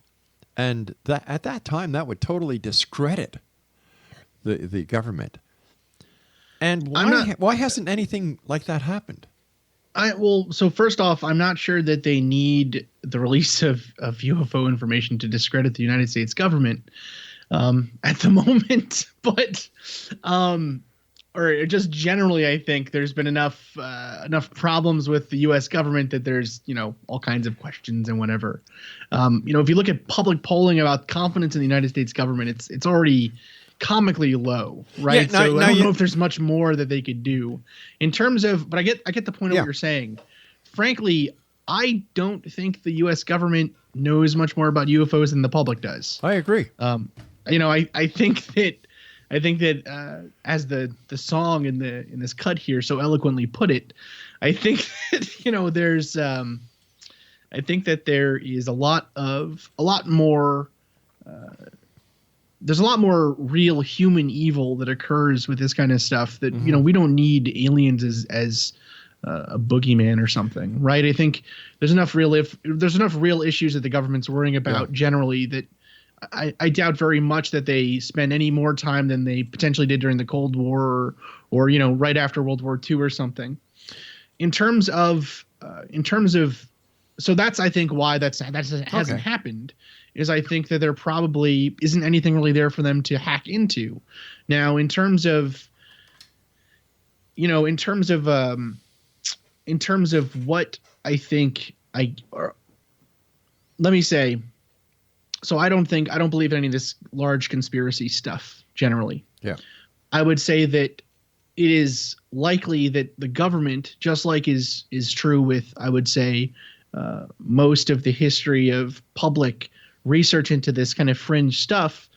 Speaker 5: And that at that time, that would totally discredit the government. And why hasn't anything like that happened?
Speaker 6: So first off, I'm not sure that they need the release of UFO information to discredit the United States government at the moment. But or just generally, I think there's been enough problems with the U.S. government that there's, all kinds of questions and whatever. If you look at public polling about confidence in the United States government, it's already comically low, right? Yeah, I don't know if there's much more that they could do in terms of, but I get the point of what you're saying. Frankly, I don't think the U.S. government knows much more about UFOs than the public does.
Speaker 5: I agree.
Speaker 6: I think that as the song in this cut here so eloquently put it, I think that there's I think that there is a lot more there's a lot more real human evil that occurs with this kind of stuff that we don't need aliens as a boogeyman or something, right? I think there's enough real issues that the government's worrying about generally that I doubt very much that they spend any more time than they potentially did during the Cold War or right after World War II or something. In terms of so that's, I think, why that hasn't happened, is I think that there probably isn't anything really there for them to hack into. Now, in terms of what I think let me say, so I don't believe in any of this large conspiracy stuff generally.
Speaker 5: Yeah.
Speaker 6: I would say that it is likely that the government, just like is true with, I would say, most of the history of public research into this kind of fringe stuff,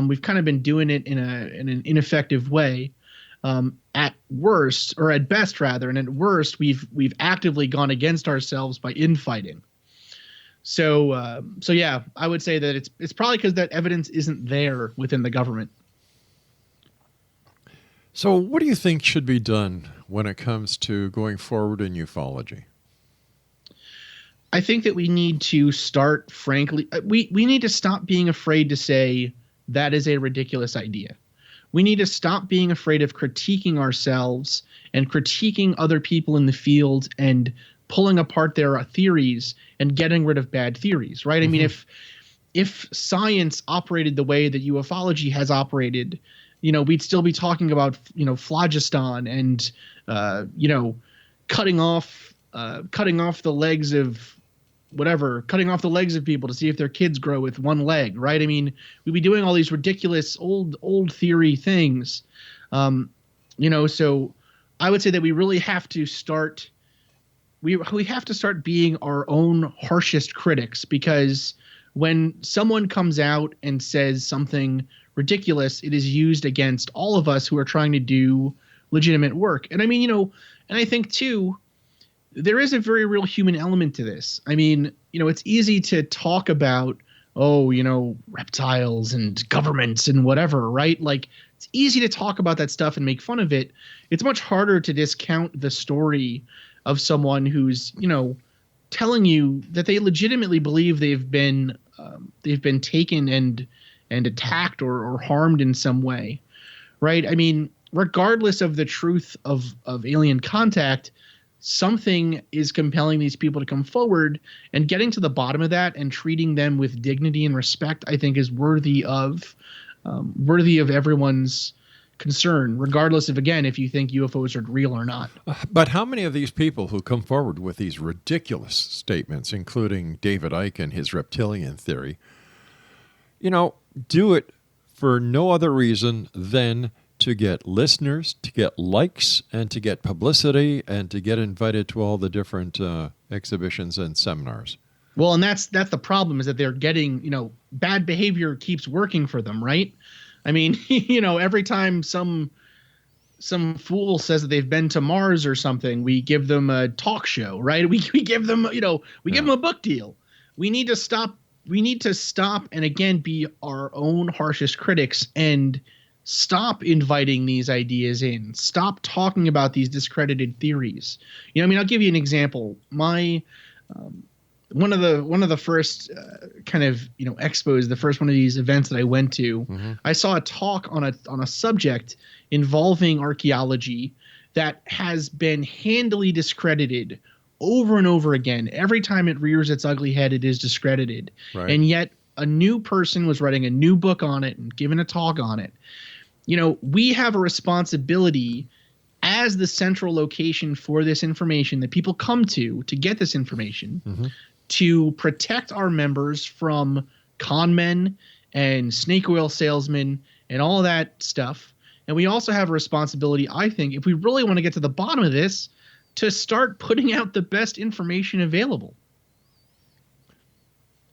Speaker 6: we've kind of been doing it in an ineffective way. At worst, or at best rather, and at worst, we've actively gone against ourselves by infighting. So yeah, I would say that it's probably because that evidence isn't there within the government.
Speaker 5: So what do you think should be done when it comes to going forward in ufology?
Speaker 6: I think that we need to start, frankly, we need to stop being afraid to say that is a ridiculous idea. We need to stop being afraid of critiquing ourselves and critiquing other people in the field and pulling apart their theories and getting rid of bad theories, right? Mm-hmm. I mean, if science operated the way that ufology has operated, we'd still be talking about, phlogiston and, cutting off the legs of people to see if their kids grow with one leg, right? I mean, we'd be doing all these ridiculous old theory things. So I would say that we really have to start we have to start being our own harshest critics, because when someone comes out and says something ridiculous, it is used against all of us who are trying to do legitimate work. And I mean, and I think too, there is a very real human element to this. I mean, it's easy to talk about, reptiles and governments and whatever, right? Like, it's easy to talk about that stuff and make fun of it. It's much harder to discount the story of someone who's, telling you that they legitimately believe they've been taken and attacked or harmed in some way, right? I mean, regardless of the truth of alien contact, something is compelling these people to come forward, and getting to the bottom of that and treating them with dignity and respect, I think, is worthy of everyone's concern, regardless of, again, if you think UFOs are real or not.
Speaker 5: But how many of these people who come forward with these ridiculous statements, including David Icke and his reptilian theory, do it for no other reason than to get listeners, to get likes, and to get publicity, and to get invited to all the different exhibitions and seminars?
Speaker 6: Well, and that's the problem, is that they're getting, bad behavior keeps working for them, right? I mean, every time some fool says that they've been to Mars or something, we give them a talk show, right? We give them, give them a book deal. We need to stop and, again, be our own harshest critics and stop inviting these ideas in. Stop talking about these discredited theories. I'll give you an example. One of the first expos, the first one of these events that I went to, mm-hmm. I saw a talk on a subject involving archaeology that has been handily discredited over and over again. Every time it rears its ugly head, it is discredited. Right. And yet a new person was writing a new book on it and giving a talk on it. We have a responsibility as the central location for this information that people come to get this information, mm-hmm. to protect our members from con men and snake oil salesmen and all of that stuff. And we also have a responsibility, I think, if we really want to get to the bottom of this, to start putting out the best information available.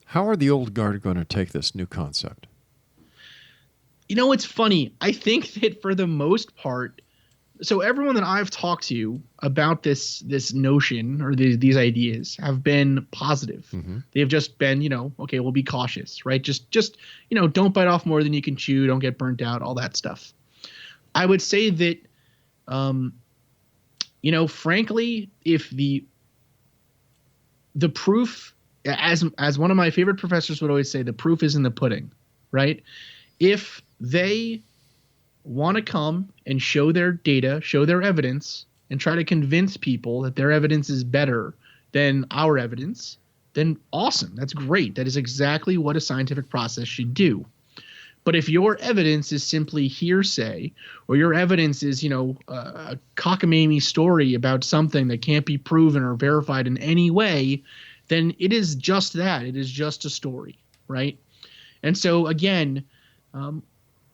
Speaker 5: How are the old guard going to take this new concept?
Speaker 6: It's funny. I think that for the most part, so everyone that I've talked to about this notion or these ideas have been positive. Mm-hmm. They've just been, okay, we'll be cautious, right? Just don't bite off more than you can chew. Don't get burnt out, all that stuff. I would say that, frankly, if the proof, as one of my favorite professors would always say, the proof is in the pudding, right? If they want to come and show their data, show their evidence, and try to convince people that their evidence is better than our evidence, then awesome. That's great. That is exactly what a scientific process should do. But if your evidence is simply hearsay, or your evidence is, a cockamamie story about something that can't be proven or verified in any way, then it is just that. It is just a story, right? And so, again,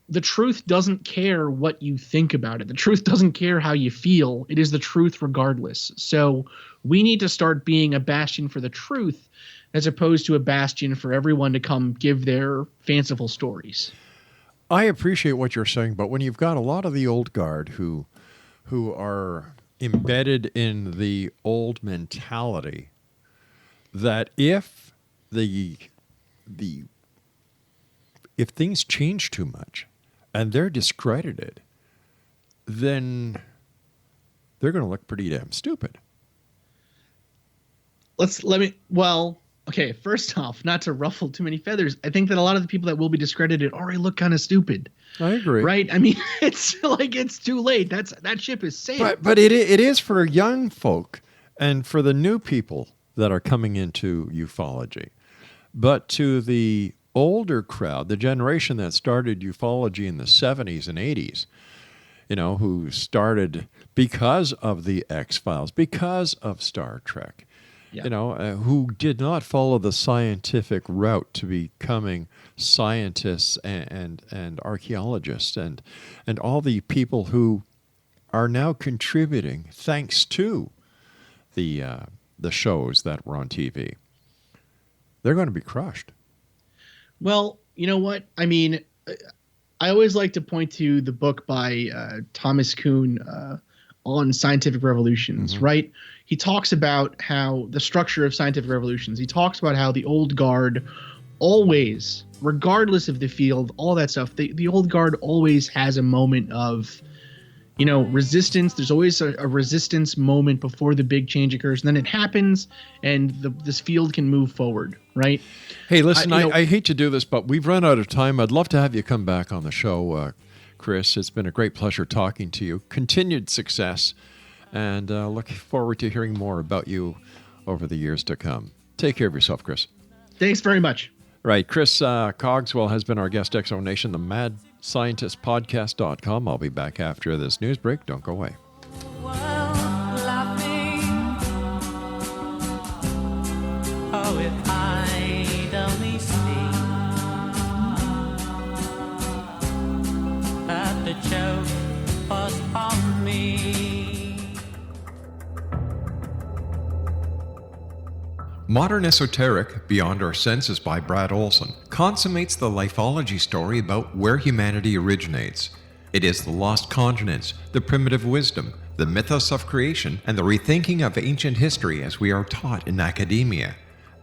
Speaker 6: the truth doesn't care what you think about it. The truth doesn't care how you feel. It is the truth regardless. So we need to start being a bastion for the truth as opposed to a bastion for everyone to come give their fanciful stories.
Speaker 5: I appreciate what you're saying, but when you've got a lot of the old guard who are embedded in the old mentality that if things change too much and they're discredited, then they're going to look pretty damn stupid.
Speaker 6: Okay, first off, not to ruffle too many feathers, I think that a lot of the people that will be discredited already look kind of stupid.
Speaker 5: I agree.
Speaker 6: Right? I mean, it's like it's too late. That ship is sailed.
Speaker 5: But it is for young folk and for the new people that are coming into ufology. But to the older crowd, the generation that started ufology in the 70s and 80s, who started because of the X-Files, because of Star Trek, who did not follow the scientific route to becoming scientists and archaeologists and all the people who are now contributing thanks to the shows that were on TV. They're going to be crushed.
Speaker 6: Well, you know what? I mean, I always like to point to the book by Thomas Kuhn on scientific revolutions, right? He talks about how the structure of scientific revolutions, he talks about how the old guard always, regardless of the field, all that stuff, the old guard always has a moment of, resistance. There's always a resistance moment before the big change occurs, and then it happens, and this field can move forward, right?
Speaker 5: Hey, listen, I hate to do this, but we've run out of time. I'd love to have you come back on the show, Chris. It's been a great pleasure talking to you. Continued success, and looking forward to hearing more about you over the years to come. Take care of yourself, Chris.
Speaker 6: Thanks very much.
Speaker 5: Right. Chris Cogswell has been our guest. Exo Nation, the MadScientistPodcast.com. I'll be back after this news break. Don't go away.
Speaker 13: Oh, if I'd only see that the joke was on me.
Speaker 8: Modern Esoteric, Beyond Our Senses by Brad Olson, consummates the lifeology story about where humanity originates. It is the lost continents, the primitive wisdom, the mythos of creation, and the rethinking of ancient history as we are taught in academia.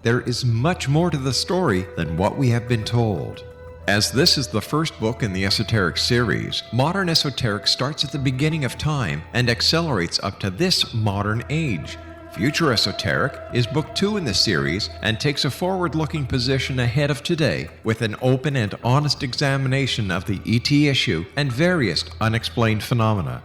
Speaker 8: There is much more to the story than what we have been told. As this is the first book in the Esoteric series, Modern Esoteric starts at the beginning of time and accelerates up to this modern age. Future Esoteric is book 2 in the series and takes a forward-looking position ahead of today with an open and honest examination of the ET issue and various unexplained phenomena.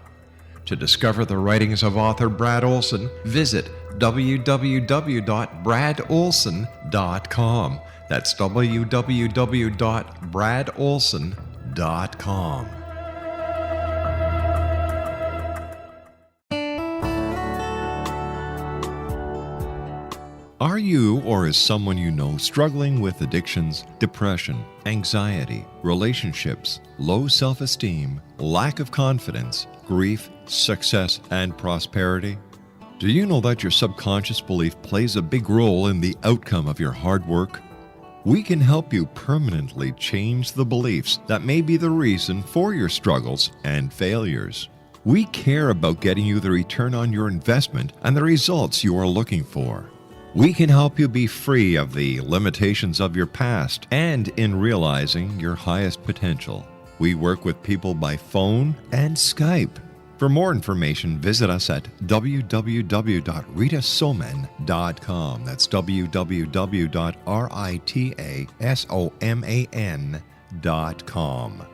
Speaker 8: To discover the writings of author Brad Olson, visit www.bradolson.com. That's www.bradolson.com. Are you or is someone you know struggling with addictions, depression, anxiety, relationships, low self-esteem, lack of confidence, grief, success, and prosperity? Do you know that your subconscious belief plays a big role in the outcome of your hard work? We can help you permanently change the beliefs that may be the reason for your struggles and failures. We care about getting you the return on your investment and the results you are looking for. We can help you be free of the limitations of your past and in realizing your highest potential. We work with people by phone and Skype. For more information, visit us at www.ritasoman.com. That's www.ritasoman.com.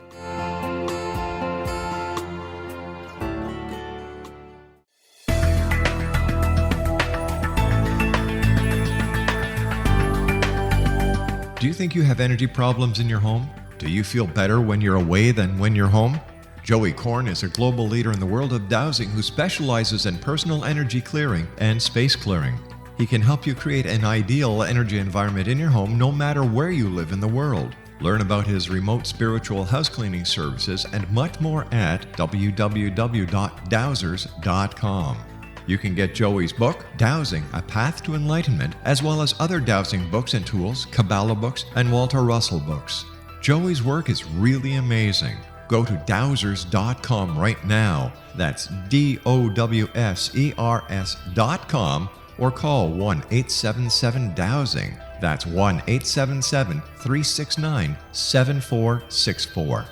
Speaker 8: Do you think you have energy problems in your home? Do you feel better when you're away than when you're home? Joey Korn is a global leader in the world of dowsing who specializes in personal energy clearing and space clearing. He can help you create an ideal energy environment in your home no matter where you live in the world. Learn about his remote spiritual house cleaning services and much more at www.dowsers.com. You can get Joey's book, Dowsing, A Path to Enlightenment, as well as other dowsing books and tools, Kabbalah books, and Walter Russell books. Joey's work is really amazing. Go to dowsers.com right now. That's DOWSERS.com or call 1-877-DOWSING. That's 1-877-369-7464.